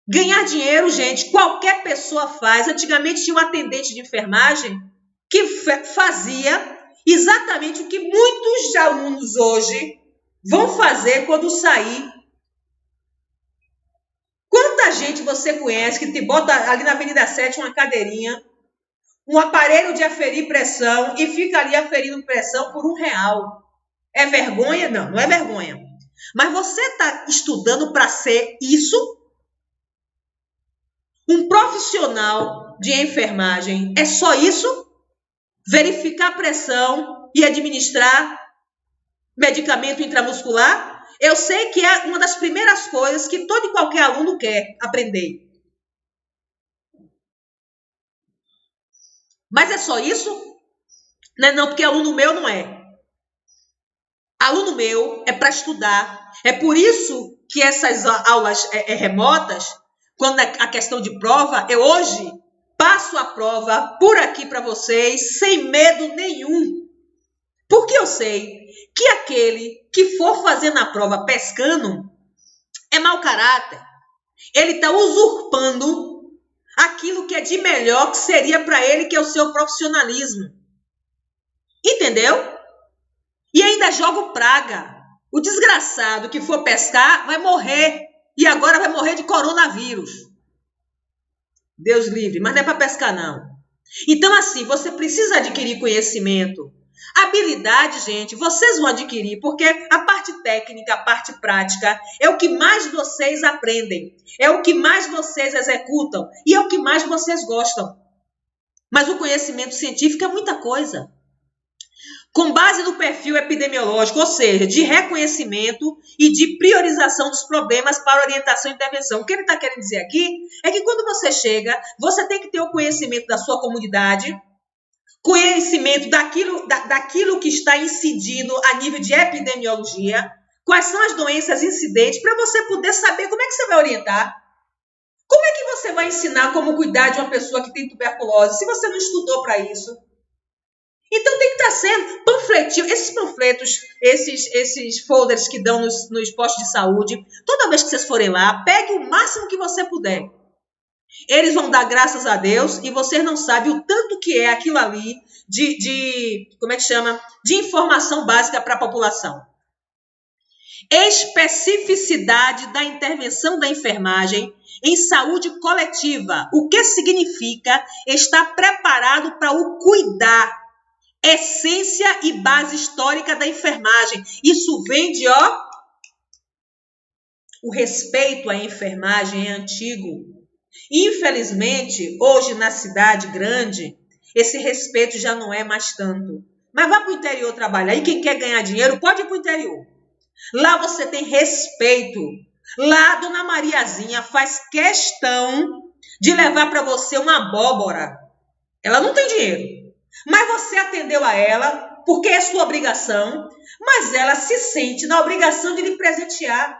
Ganhar dinheiro, gente, qualquer pessoa faz. Antigamente tinha um atendente de enfermagem que fazia exatamente o que muitos alunos hoje vão fazer quando sair. Quanta gente você conhece que te bota ali na Avenida 7 uma cadeirinha, um aparelho de aferir pressão e fica ali aferindo pressão por R$1? É vergonha? Não, não é vergonha. Mas você está estudando para ser isso? Um profissional de enfermagem é só isso? Verificar a pressão e administrar medicamento intramuscular? Eu sei que é uma das primeiras coisas que todo e qualquer aluno quer aprender. Mas é só isso? Não, porque aluno meu não é. Aluno meu é para estudar. É por isso que essas aulas remotas, quando a questão de prova, eu hoje passo a prova por aqui para vocês, sem medo nenhum. Porque eu sei que aquele que for fazer na prova pescando é mau caráter. Ele está usurpando aquilo que é de melhor que seria para ele, que é o seu profissionalismo. Entendeu? E ainda joga praga. O desgraçado que for pescar vai morrer. E agora vai morrer de coronavírus. Deus livre, mas não é para pescar, não. Então, assim, você precisa adquirir conhecimento. Habilidade, gente, vocês vão adquirir, porque a parte técnica, a parte prática, é o que mais vocês aprendem. É o que mais vocês executam. E é o que mais vocês gostam. Mas o conhecimento científico é muita coisa. Com base no perfil epidemiológico, ou seja, de reconhecimento e de priorização dos problemas para orientação e intervenção. O que ele está querendo dizer aqui é que quando você chega, você tem que ter o conhecimento da sua comunidade, conhecimento daquilo que está incidindo a nível de epidemiologia, quais são as doenças incidentes, para você poder saber como é que você vai orientar. Como é que você vai ensinar como cuidar de uma pessoa que tem tuberculose se você não estudou para isso? Então tem que estar sendo panfletinho, esses panfletos, esses folders que dão nos postos de saúde, toda vez que vocês forem lá, pegue o máximo que você puder. Eles vão dar graças a Deus e vocês não sabem o tanto que é aquilo ali como é que chama? De informação básica para a população. Especificidade da intervenção da enfermagem em saúde coletiva. O que significa estar preparado para o cuidar. Essência e base histórica da enfermagem. Isso vem de, o respeito à enfermagem é antigo. Infelizmente, hoje na cidade grande, esse respeito já não é mais tanto. Mas vá para o interior trabalhar. E quem quer ganhar dinheiro pode ir para o interior. Lá você tem respeito. Lá, Dona Mariazinha faz questão de levar para você uma abóbora. Ela não tem dinheiro. Mas você atendeu a ela, porque é sua obrigação, mas ela se sente na obrigação de lhe presentear.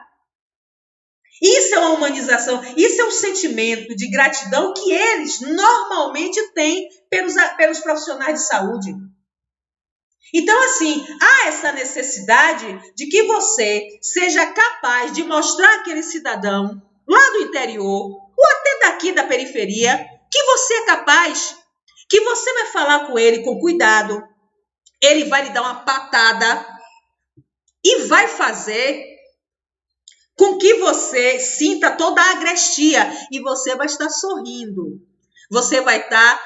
Isso é uma humanização, isso é um sentimento de gratidão que eles normalmente têm pelos profissionais de saúde. Então, assim, há essa necessidade de que você seja capaz de mostrar àquele cidadão lá do interior, ou até daqui da periferia, que você é capaz, que você vai falar com ele com cuidado, ele vai lhe dar uma patada e vai fazer com que você sinta toda a agrestia e você vai estar sorrindo. Você vai estar,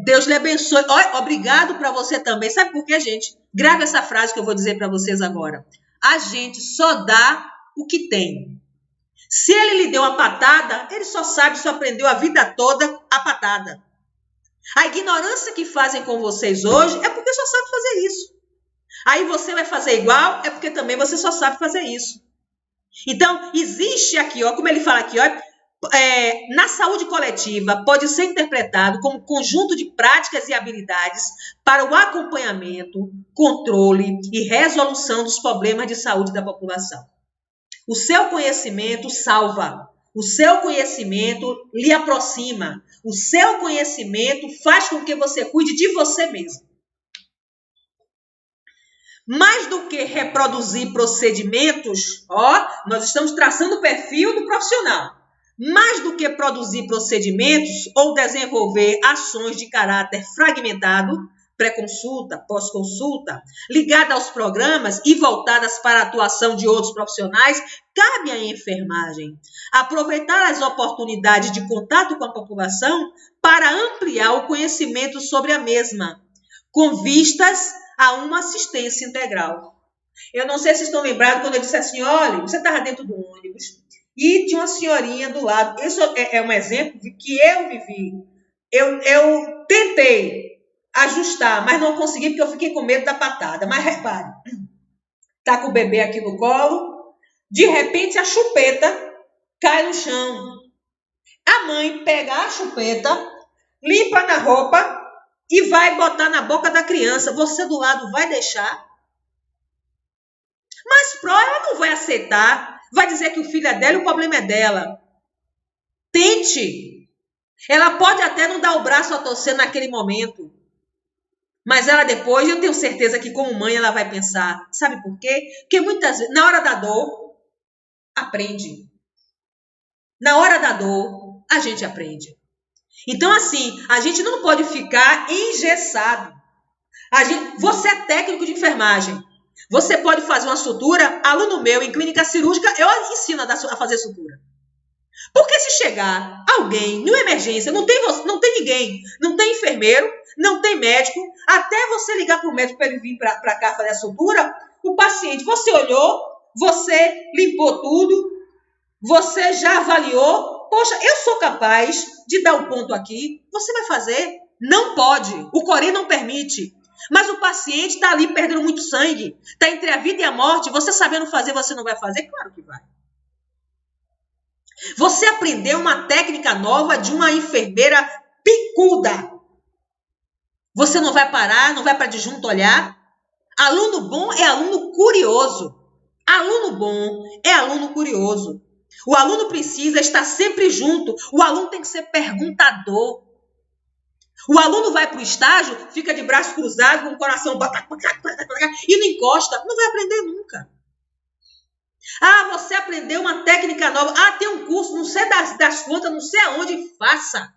Deus lhe abençoe. Obrigado para você também. Sabe por quê, gente? Grave essa frase que eu vou dizer para vocês agora. A gente só dá o que tem. Se ele lhe deu uma patada, ele só aprendeu a vida toda a patada. A ignorância que fazem com vocês hoje é porque só sabe fazer isso. Aí você vai fazer igual, é porque também você só sabe fazer isso. Então, existe aqui, como ele fala aqui, na saúde coletiva pode ser interpretado como conjunto de práticas e habilidades para o acompanhamento, controle e resolução dos problemas de saúde da população. O seu conhecimento salva, o seu conhecimento lhe aproxima, o seu conhecimento faz com que você cuide de você mesmo. Mais do que reproduzir procedimentos, nós estamos traçando o perfil do profissional. Mais do que produzir procedimentos ou desenvolver ações de caráter fragmentado, pré-consulta, pós-consulta, ligada aos programas e voltadas para a atuação de outros profissionais, cabe à enfermagem aproveitar as oportunidades de contato com a população para ampliar o conhecimento sobre a mesma, com vistas a uma assistência integral. Eu não sei se estão lembrados quando eu disse assim, olha, você estava dentro do ônibus e tinha uma senhorinha do lado. Isso é um exemplo de que eu vivi. Eu tentei ajustar, mas não consegui porque eu fiquei com medo da patada. Mas repare, tá com o bebê aqui no colo, de repente a chupeta cai no chão. A mãe pega a chupeta, limpa na roupa e vai botar na boca da criança. Você do lado vai deixar? Mas ela não vai aceitar. Vai dizer que o filho é dela e o problema é dela. Tente. Ela pode até não dar o braço a torcer naquele momento. Mas ela depois, eu tenho certeza que como mãe ela vai pensar. Sabe por quê? Porque muitas vezes, na hora da dor, aprende. Na hora da dor, a gente aprende. Então, assim, a gente não pode ficar engessado. Você é técnico de enfermagem. Você pode fazer uma sutura, aluno meu, em clínica cirúrgica, eu ensino a fazer sutura. Porque se chegar alguém, numa emergência, não tem ninguém, não tem enfermeiro, não tem médico, até você ligar para o médico para ele vir para cá fazer a sutura, o paciente, você olhou, você limpou tudo, você já avaliou, poxa, eu sou capaz de dar um ponto aqui, você vai fazer? Não pode, o Corém não permite. Mas o paciente está ali perdendo muito sangue, está entre a vida e a morte, você sabendo fazer, você não vai fazer? Claro que vai. Você aprendeu uma técnica nova de uma enfermeira picuda. Você não vai parar, não vai para adjunto olhar? Aluno bom é aluno curioso. Aluno bom é aluno curioso. O aluno precisa estar sempre junto. O aluno tem que ser perguntador. O aluno vai para o estágio, fica de braço cruzado, com o coração e não encosta. Não vai aprender nunca. Você aprendeu uma técnica nova. Tem um curso, não sei das contas, não sei aonde. Faça.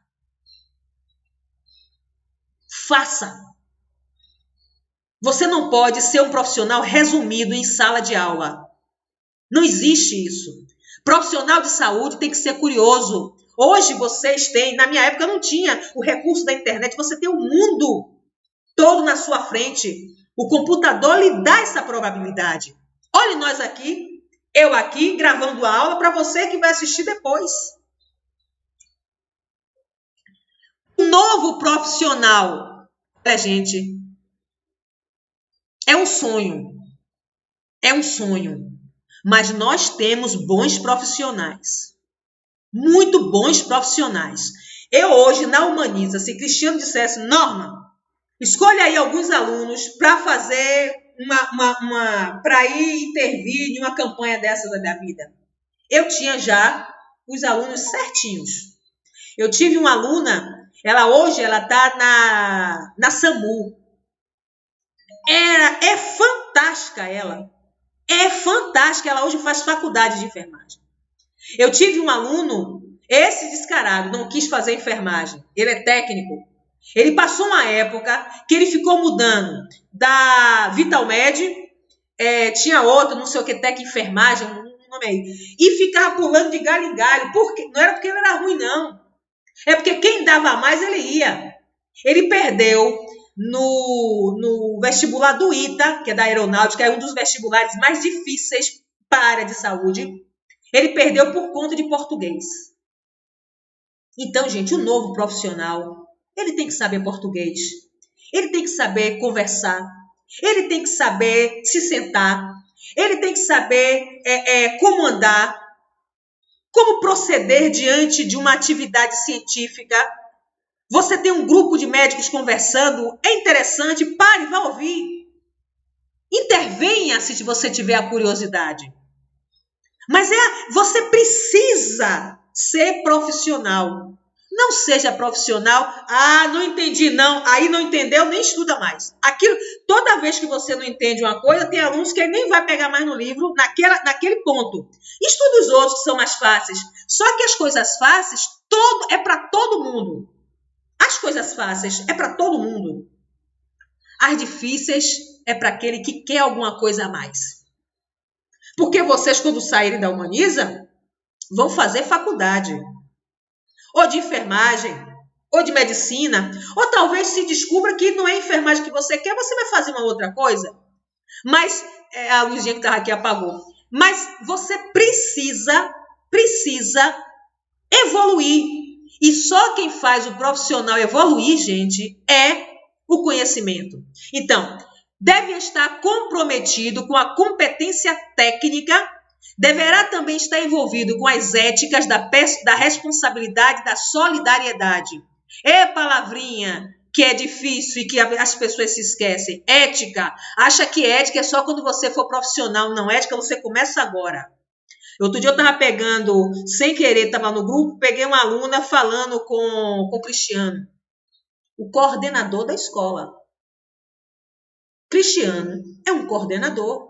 Faça. Você não pode ser um profissional resumido em sala de aula. Não existe isso. Profissional de saúde tem que ser curioso. Hoje vocês têm, na minha época não tinha o recurso da internet, você tem o mundo todo na sua frente. O computador lhe dá essa probabilidade. Olhe nós aqui, eu aqui, gravando a aula para você que vai assistir depois. O novo profissional, gente, é um sonho. É um sonho. Mas nós temos bons profissionais. Muito bons profissionais. Eu hoje, na Humaniza, se Cristiano dissesse, Norma, Escolha aí alguns alunos para fazer para ir intervir em uma campanha dessa da minha vida. Eu tinha já os alunos certinhos. Eu tive uma aluna, hoje ela está na SAMU. É fantástica ela. É fantástica. Ela hoje faz faculdade de enfermagem. Eu tive um aluno, esse descarado, não quis fazer enfermagem. Ele é técnico. Ele passou uma época que ele ficou mudando da Vitalmed, tinha outro, não sei o que, Tec Enfermagem, não nome aí, e ficava pulando de galho em galho. Não era porque ele era ruim, não. É porque quem dava mais, ele ia. Ele perdeu no vestibular do ITA, que é da aeronáutica, é um dos vestibulares mais difíceis para a área de saúde. Ele perdeu por conta de português. Então, gente, o novo profissional, ele tem que saber português. Ele tem que saber conversar. Ele tem que saber se sentar. Ele tem que saber como andar, como proceder diante de uma atividade científica. Você tem um grupo de médicos conversando, é interessante, pare, vá ouvir. Intervenha se você tiver a curiosidade. Mas você precisa ser profissional. Não seja profissional. Ah, não entendi, não. Aí não entendeu, nem estuda mais. Toda vez que você não entende uma coisa, tem alunos que nem vai pegar mais no livro naquele ponto. Estuda os outros que são mais fáceis. Só que as coisas fáceis é para todo mundo. As coisas fáceis é para todo mundo. As difíceis é para aquele que quer alguma coisa a mais. Porque vocês, quando saírem da Humaniza, vão fazer faculdade. Ou de enfermagem, ou de medicina, ou talvez se descubra que não é enfermagem que você quer, você vai fazer uma outra coisa. Mas, a luzinha que estava aqui apagou. Mas você precisa evoluir. E só quem faz o profissional evoluir, gente, é o conhecimento. Então, deve estar comprometido com a competência técnica, deverá também estar envolvido com as éticas da responsabilidade, da solidariedade. É palavrinha que é difícil e que as pessoas se esquecem. Ética. Acha que ética é só quando você for profissional. Não, ética você começa agora. Outro dia eu estava pegando, sem querer, estava no grupo, peguei uma aluna falando com o Cristiano, o coordenador da escola. Cristiano é um coordenador.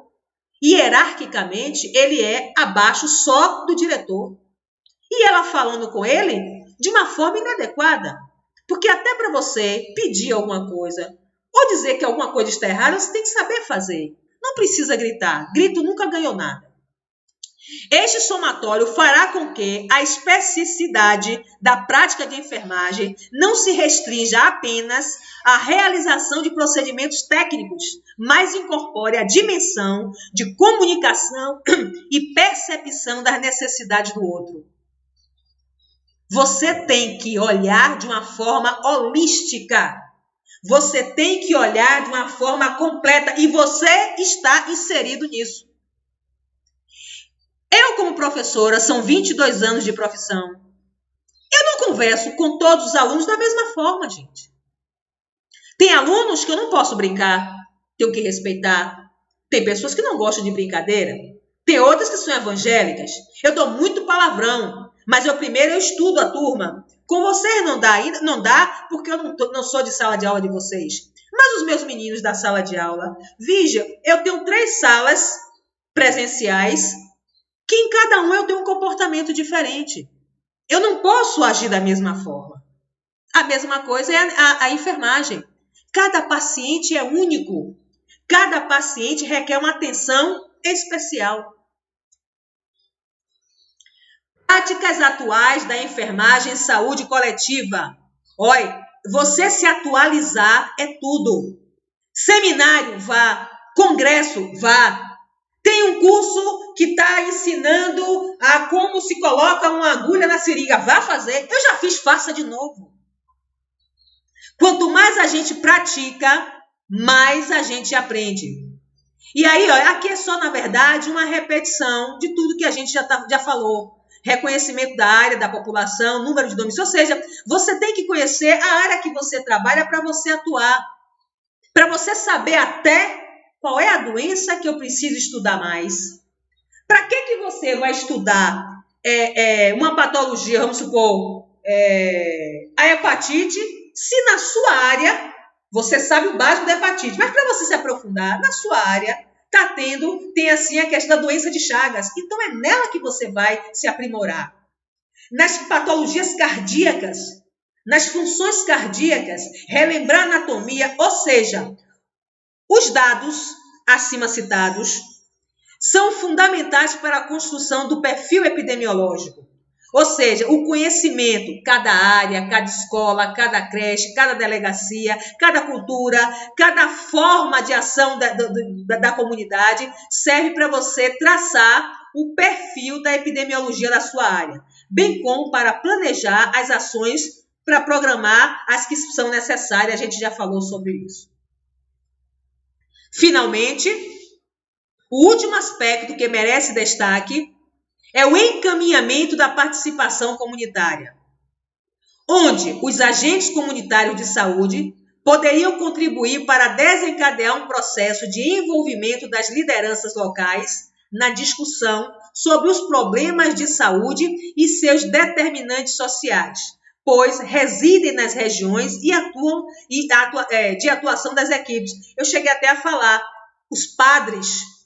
Hierarquicamente, ele é abaixo só do diretor. E ela falando com ele de uma forma inadequada. Porque até para você pedir alguma coisa ou dizer que alguma coisa está errada, você tem que saber fazer. Não precisa gritar. Grito nunca ganhou nada. Este somatório fará com que a especificidade da prática de enfermagem não se restrinja apenas à realização de procedimentos técnicos, mas incorpore a dimensão de comunicação e percepção das necessidades do outro. Você tem que olhar de uma forma holística. Você tem que olhar de uma forma completa e você está inserido nisso. Eu, como professora, são 22 anos de profissão. Eu não converso com todos os alunos da mesma forma, gente. Tem alunos que eu não posso brincar, tenho que respeitar. Tem pessoas que não gostam de brincadeira. Tem outras que são evangélicas. Eu dou muito palavrão, mas primeiro eu estudo a turma. Com vocês não dá ainda, não dá, porque eu não sou de sala de aula de vocês. Mas os meus meninos da sala de aula, veja, eu tenho 3 salas presenciais, que em cada um eu tenho um comportamento diferente. Eu não posso agir da mesma forma. A mesma coisa é a enfermagem. Cada paciente é único. Cada paciente requer uma atenção especial. Práticas atuais da enfermagem em saúde coletiva. Olha, você se atualizar é tudo. Seminário, vá. Congresso, vá. Tem um curso que está ensinando a como se coloca uma agulha na seringa. Vá fazer. Eu já fiz, faça de novo. Quanto mais a gente pratica, mais a gente aprende. E aí, ó, aqui é só, na verdade, uma repetição de tudo que a gente já falou. Reconhecimento da área, da população, número de domicílios. Ou seja, você tem que conhecer a área que você trabalha para você atuar. para você saber até qual é a doença que eu preciso estudar mais. Para que você vai estudar uma patologia, vamos supor, a hepatite, se na sua área você sabe o básico da hepatite, mas para você se aprofundar, na sua área tem assim a questão da doença de Chagas. Então é nela que você vai se aprimorar. Nas patologias cardíacas, nas funções cardíacas, relembrar a anatomia, ou seja, os dados acima citados são fundamentais para a construção do perfil epidemiológico. Ou seja, o conhecimento, cada área, cada escola, cada creche, cada delegacia, cada cultura, cada forma de ação da comunidade serve para você traçar o perfil da epidemiologia da sua área, bem como para planejar as ações para programar as que são necessárias. A gente já falou sobre isso. Finalmente, o último aspecto que merece destaque é o encaminhamento da participação comunitária, onde os agentes comunitários de saúde poderiam contribuir para desencadear um processo de envolvimento das lideranças locais na discussão sobre os problemas de saúde e seus determinantes sociais, pois residem nas regiões e atuam de atuação das equipes. Eu cheguei até a falar, os padres.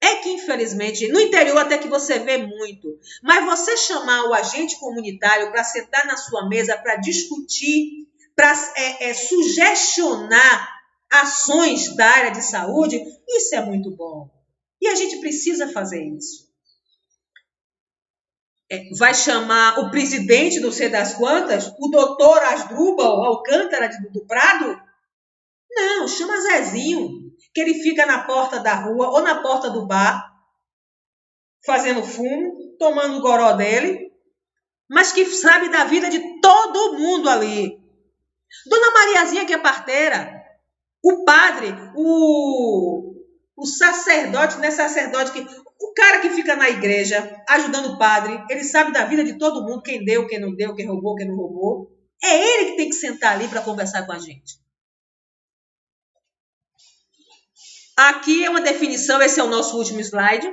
É que, infelizmente, no interior até que você vê muito, mas você chamar o agente comunitário para sentar na sua mesa, para discutir, para sugestionar ações da área de saúde, isso é muito bom. E a gente precisa fazer isso. Vai chamar o presidente, não sei das quantas, o doutor Asdrubal Alcântara do Prado? Não, chama Zezinho, que ele fica na porta da rua ou na porta do bar, fazendo fumo, tomando o goró dele, mas que sabe da vida de todo mundo ali. Dona Mariazinha, que é parteira, o padre, o sacerdote, não é sacerdote, o cara que fica na igreja ajudando o padre, ele sabe da vida de todo mundo, quem deu, quem não deu, quem roubou, quem não roubou. É ele que tem que sentar ali para conversar com a gente. Aqui é uma definição, esse é o nosso último slide.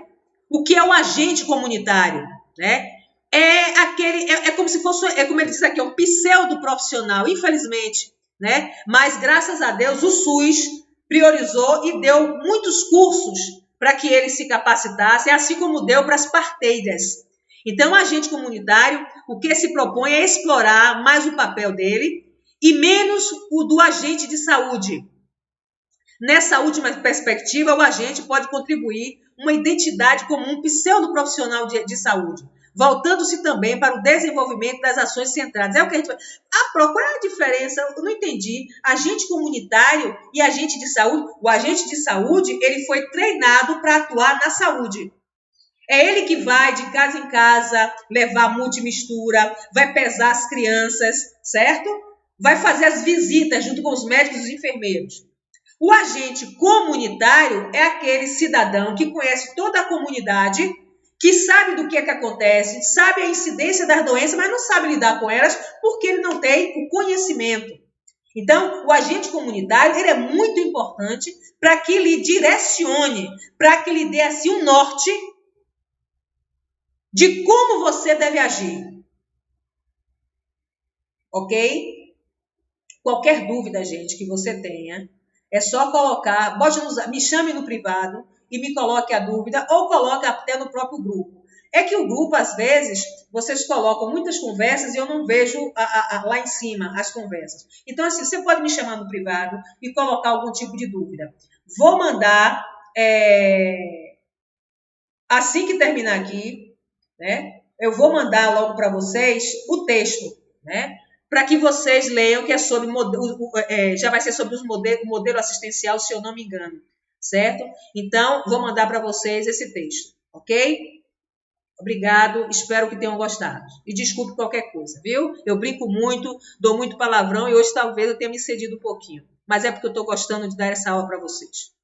O que é o agente comunitário? Né? É como se fosse, como ele diz aqui, um pseudo profissional, infelizmente. Né? Mas, graças a Deus, o SUS priorizou e deu muitos cursos para que eles se capacitassem, assim como deu para as parteiras. Então, o agente comunitário, o que se propõe é explorar mais o papel dele e menos o do agente de saúde. Nessa última perspectiva, o agente pode contribuir uma identidade como um pseudo-profissional de saúde, voltando-se também para o desenvolvimento das ações centradas. É o que a gente vai... qual é a diferença? Eu não entendi. Agente comunitário e agente de saúde. O agente de saúde, ele foi treinado para atuar na saúde. É ele que vai de casa em casa, levar multimistura, vai pesar as crianças, certo? Vai fazer as visitas junto com os médicos e os enfermeiros. O agente comunitário é aquele cidadão que conhece toda a comunidade, que sabe do que é que acontece, sabe a incidência das doenças, mas não sabe lidar com elas porque ele não tem o conhecimento. Então, o agente comunitário ele é muito importante para que lhe direcione, para que lhe dê assim um norte de como você deve agir. Ok? Qualquer dúvida, gente, que você tenha, é só colocar, me chame no privado e me coloque a dúvida, ou coloque até no próprio grupo. É que o grupo, às vezes, vocês colocam muitas conversas e eu não vejo lá em cima as conversas. Então, assim, você pode me chamar no privado e colocar algum tipo de dúvida. Vou mandar, assim que terminar aqui, né, eu vou mandar logo para vocês o texto, né? Para que vocês leiam, que é sobre já vai ser sobre o modelo assistencial, se eu não me engano, certo? Então, vou mandar para vocês esse texto, ok? Obrigado, espero que tenham gostado. E desculpe qualquer coisa, viu? Eu brinco muito, dou muito palavrão e hoje talvez eu tenha me cedido um pouquinho. Mas é porque eu estou gostando de dar essa aula para vocês.